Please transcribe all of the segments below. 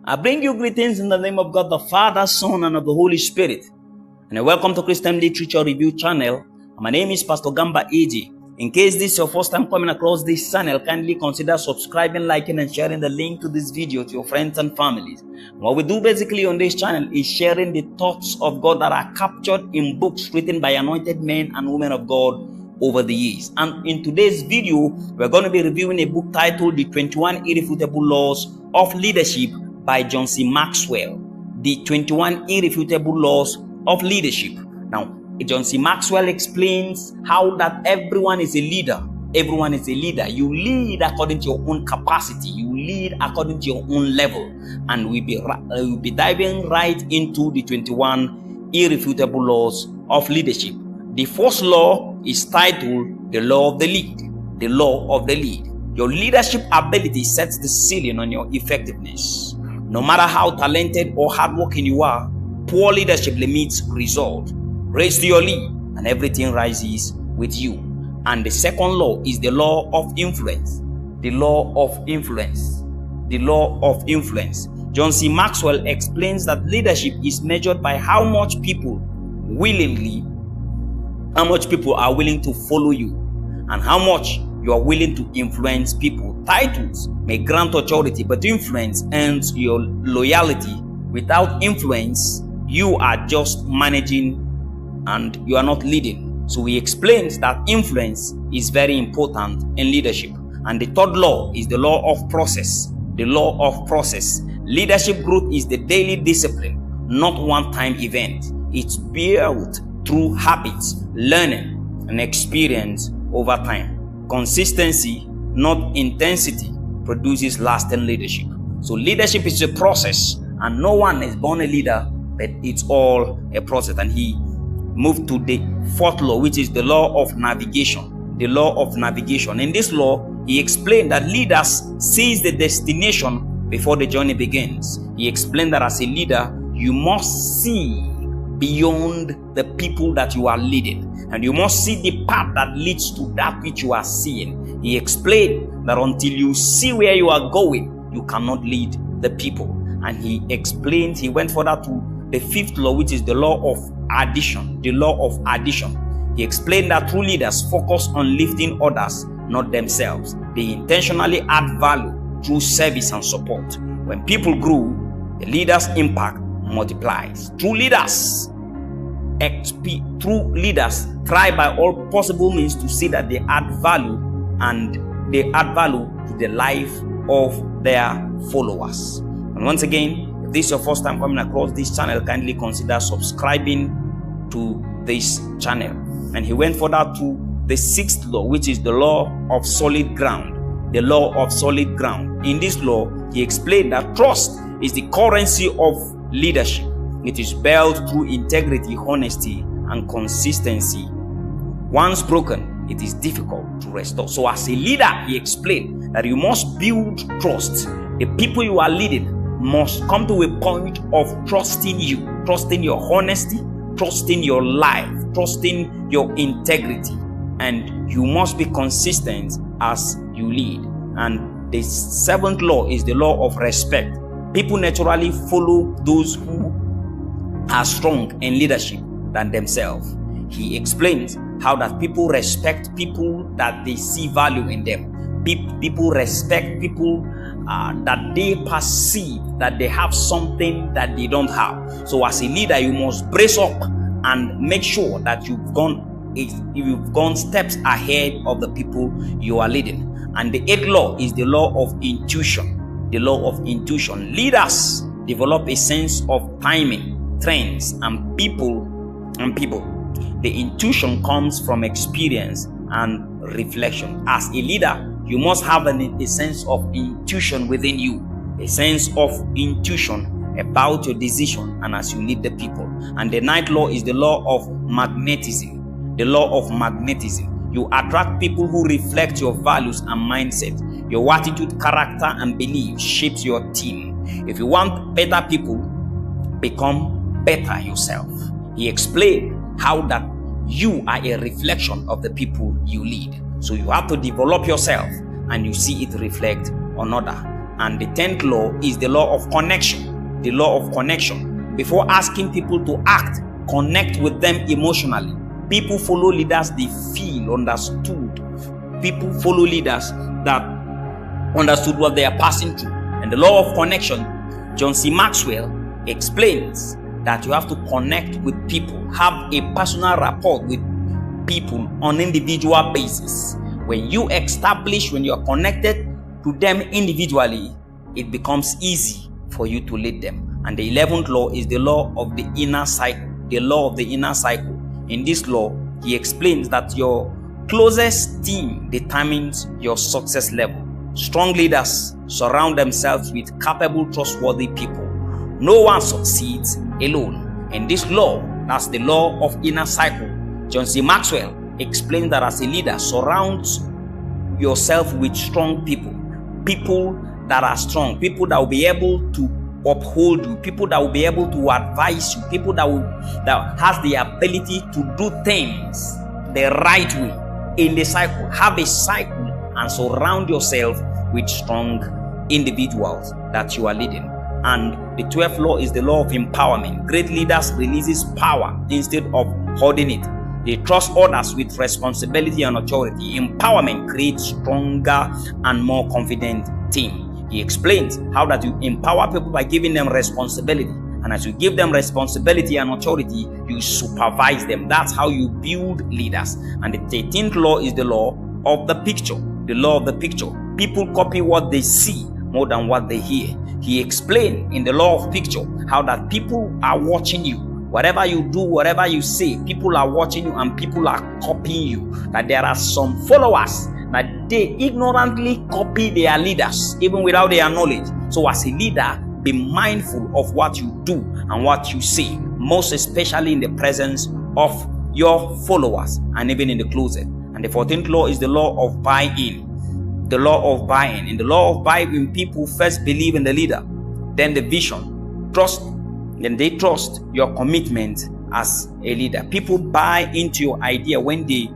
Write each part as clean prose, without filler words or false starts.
I bring you greetings in the name of God the Father, Son, and of the Holy Spirit. And welcome to Christian Literature Review channel. My name is Pastor Gamba AJ. In case this is your first time coming across this channel, kindly consider subscribing, liking, and sharing the link to this video to your friends and families. What we do basically on this channel is sharing the thoughts of God that are captured in books written by anointed men and women of God over the years. And in today's video, we're going to be reviewing a book titled The 21 Irrefutable Laws of Leadership by C Maxwell. The 21 Irrefutable Laws of Leadership. Now, C Maxwell explains how that everyone is a leader. Everyone is a leader. You lead according to your own capacity. You lead according to your own level. And we'll be diving right into the 21 Irrefutable Laws of Leadership. The first law is titled The Law of the Lead. The Law of the Lead. Your leadership ability sets the ceiling on your effectiveness. No matter how talented or hardworking you are, poor leadership limits result. Raise to your lead, and everything rises with you. And the second law is the law of influence. The law of influence. The law of influence. C Maxwell explains that leadership is measured by how much people are willing to follow you, and how much you are willing to influence people. Titles may grant authority, but influence earns your loyalty. Without influence, you are just managing and you are not leading. So he explains that influence is very important in leadership. And the third law is the law of process. The law of process. Leadership growth is the daily discipline, not one-time event. It's built through habits, learning, and experience over time. Consistency, not intensity, produces lasting leadership. So leadership is a process, and no one is born a leader, but it's all a process. And he moved to the fourth law, which is the law of navigation. The law of navigation. In this law, he explained that leaders seize the destination before the journey begins. He explained that as a leader, you must see beyond the people that you are leading, and you must see the path that leads to that which you are seeing. He explained that until you see where you are going, you cannot lead the people. And he explained, he went further to the fifth law, which is the law of addition. The law of addition. He explained that true leaders focus on lifting others, not themselves. They intentionally add value through service and support. When people grow, the leader's impact multiplies. True leaders try by all possible means to see that they add value, and they add value to the life of their followers. And once again, if this is your first time coming across this channel, kindly consider subscribing to this channel. And he went further to the sixth law, which is the law of solid ground. The law of solid ground. In this law, he explained that trust is the currency of leadership. It is built through integrity, honesty, and consistency. Once broken, it is difficult to restore. So as a leader, he explained that you must build trust. The people you are leading must come to a point of trusting you, trusting your honesty, trusting your life, trusting your integrity. And you must be consistent as you lead. And the seventh law is the law of respect. People naturally follow those who are strong in leadership than themselves. He explains how that people respect people that they see value in them. People respect people that they perceive that they have something that they don't have. So as a leader, you must brace up and make sure that you've gone steps ahead of the people you are leading. And the eighth law is the law of intuition. The law of intuition. Leaders develop a sense of timing, trends, and people. The intuition comes from experience and reflection. As a leader, you must have a sense of intuition within you, a sense of intuition about your decision and as you lead the people. And the ninth law is the law of magnetism. The law of magnetism. You attract people who reflect your values and mindset. Your attitude, character, and belief shapes your team. If you want better people, become better yourself. He explained how that you are a reflection of the people you lead. So you have to develop yourself and you see it reflect on others. And the 10th law is the law of connection. The law of connection. Before asking people to act, connect with them emotionally. People follow leaders they feel understood. People follow leaders that understood what they are passing through. And the law of connection, John C. Maxwell explains that you have to connect with people, have a personal rapport with people on individual basis. When you are connected to them individually, it becomes easy for you to lead them. And the 11th law is the law of the inner cycle. The law of the inner cycle. In this law, he explains that your closest team determines your success level. Strong leaders surround themselves with capable, trustworthy people. No one succeeds alone. In this law, that's the law of inner cycle. John C. Maxwell explains that as a leader, surround yourself with strong people. People that are strong, people that will be able to uphold you, people that will be able to advise you, people that has the ability to do things the right way in the cycle. Have a cycle and surround yourself with strong individuals that you are leading. And the 12th law is the law of empowerment. Great leaders releases power instead of holding it. They trust others with responsibility and authority. Empowerment creates stronger and more confident team. He explains how that you empower people by giving them responsibility. And as you give them responsibility and authority, you supervise them. That's how you build leaders. And the 13th law is the law of the picture. The law of the picture. People copy what they see more than what they hear. He explained in the law of picture how that people are watching you. Whatever you do, whatever you say, people are watching you and people are copying you. That there are some followers that they ignorantly copy their leaders even without their knowledge. So as a leader, be mindful of what you do and what you say, most especially in the presence of your followers and even in the closet. And the 14th law is the law of buy-in. The law of buy-in. In the law of buy-in, people first believe in the leader, then the vision, then they trust your commitment as a leader. People buy into your idea when they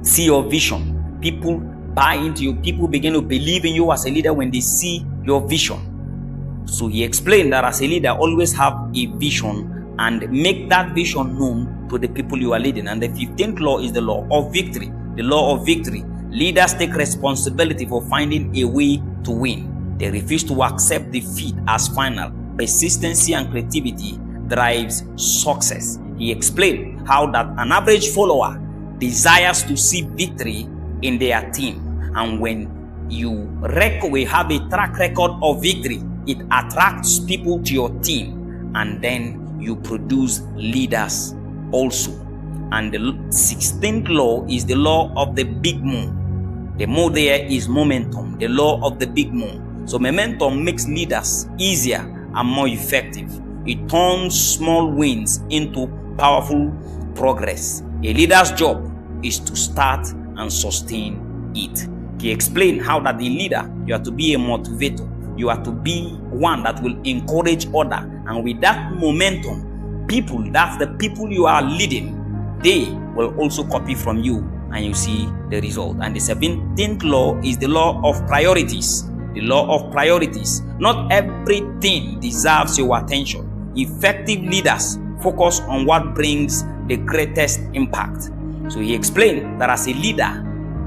see your vision. People buy into you. People begin to believe in you as a leader when they see your vision. So he explained that as a leader, always have a vision and make that vision known to the people you are leading. And the 15th law is the law of victory. The law of victory. Leaders take responsibility for finding a way to win. They refuse to accept defeat as final. Persistency and creativity drives success. He explained how that an average follower desires to see victory in their team. And when you have a track record of victory, it attracts people to your team, and then you produce leaders also. And the 16th law is the law of the big moon. The more there is momentum, the law of the big moon. So momentum makes leaders easier and more effective. It turns small wins into powerful progress. A leader's job is to start and sustain it. He explained how that the leader, you are to be a motivator. You are to be one that will encourage others. And with that momentum, that's the people you are leading, they will also copy from you and you see the result. And the 17th law is the law of priorities. The law of priorities. Not everything deserves your attention. Effective leaders focus on what brings the greatest impact. So he explained that as a leader,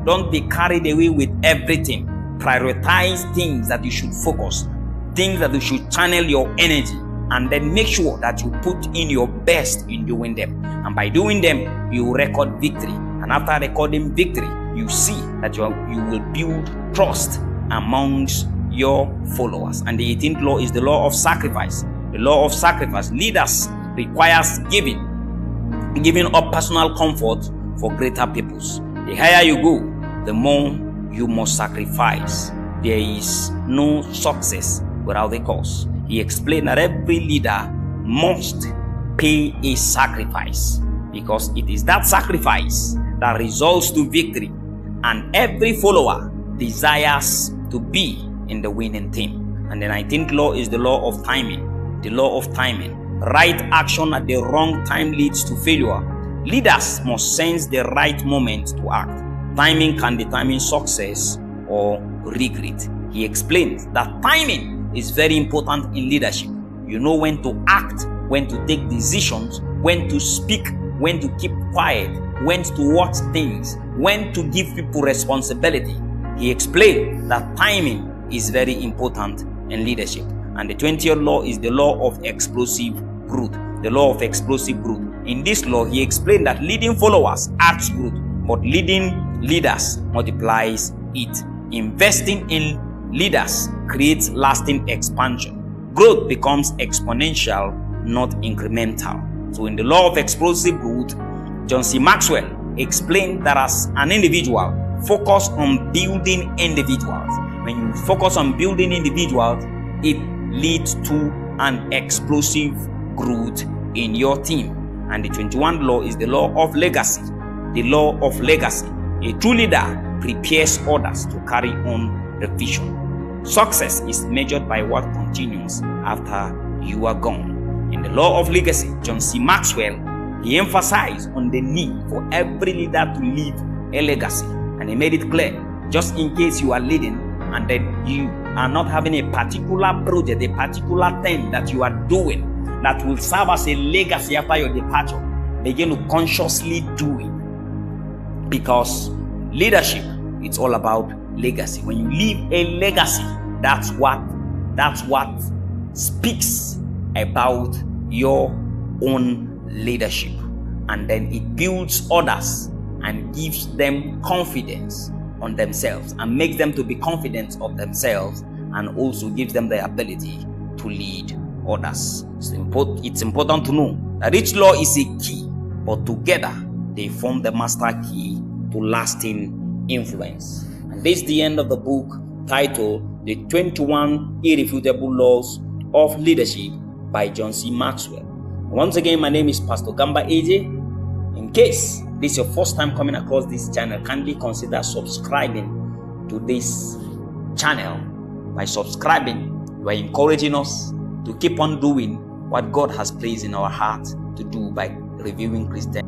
don't be carried away with everything. Prioritize things that you should focus, things that you should channel your energy, and then make sure that you put in your best in doing them. And by doing them, you record victory. And after recording victory, you see that you will build trust amongst your followers. And the 18th law is the law of sacrifice. The law of sacrifice. Leaders requires giving up personal comfort for greater purpose. The higher you go, the more you must sacrifice. There is no success without a cost. He explained that every leader must pay a sacrifice, because it is that sacrifice that results to victory, and every follower desires to be in the winning team. And the 19th law is the law of timing. The law of timing. Right action at the wrong time leads to failure. Leaders must sense the right moment to act. Timing can determine success or regret. he explains that timing is very important in leadership. You know when to act, when to take decisions, when to speak, when to keep quiet, when to watch things, when to give people responsibility. He explained that timing is very important in leadership. And the 20th law is the law of explosive growth. The law of explosive growth. In this law, he explained that leading followers adds growth, but leading leaders multiplies it. Investing in leaders creates lasting expansion. Growth becomes exponential, not incremental. So in the law of explosive growth, John C. Maxwell explained that as an individual, focus on building individuals. When you focus on building individuals, it leads to an explosive growth in your team. And the 21st law is the law of legacy. The law of legacy. A true leader prepares others to carry on the vision. Success is measured by what continues after you are gone. In the law of legacy, John C. Maxwell, he emphasized on the need for every leader to leave a legacy. And he made it clear, just in case you are leading and then you are not having a particular project, a particular thing that you are doing that will serve as a legacy after your departure, begin to consciously do it. Because leadership, it's all about legacy. When you leave a legacy, that's what speaks about your own leadership. And then it builds others and gives them confidence on themselves and makes them to be confident of themselves, and also gives them the ability to lead others. It's important to know that each law is a key, but together they form the master key to lasting influence. And this is the end of the book titled The 21 Irrefutable Laws of Leadership by John C. Maxwell. Once again, my name is Pastor Gamba AJ. In case this is your first time coming across this channel, kindly consider subscribing to this channel. By subscribing, you are encouraging us to keep on doing what God has placed in our heart to do by reviewing Christianity.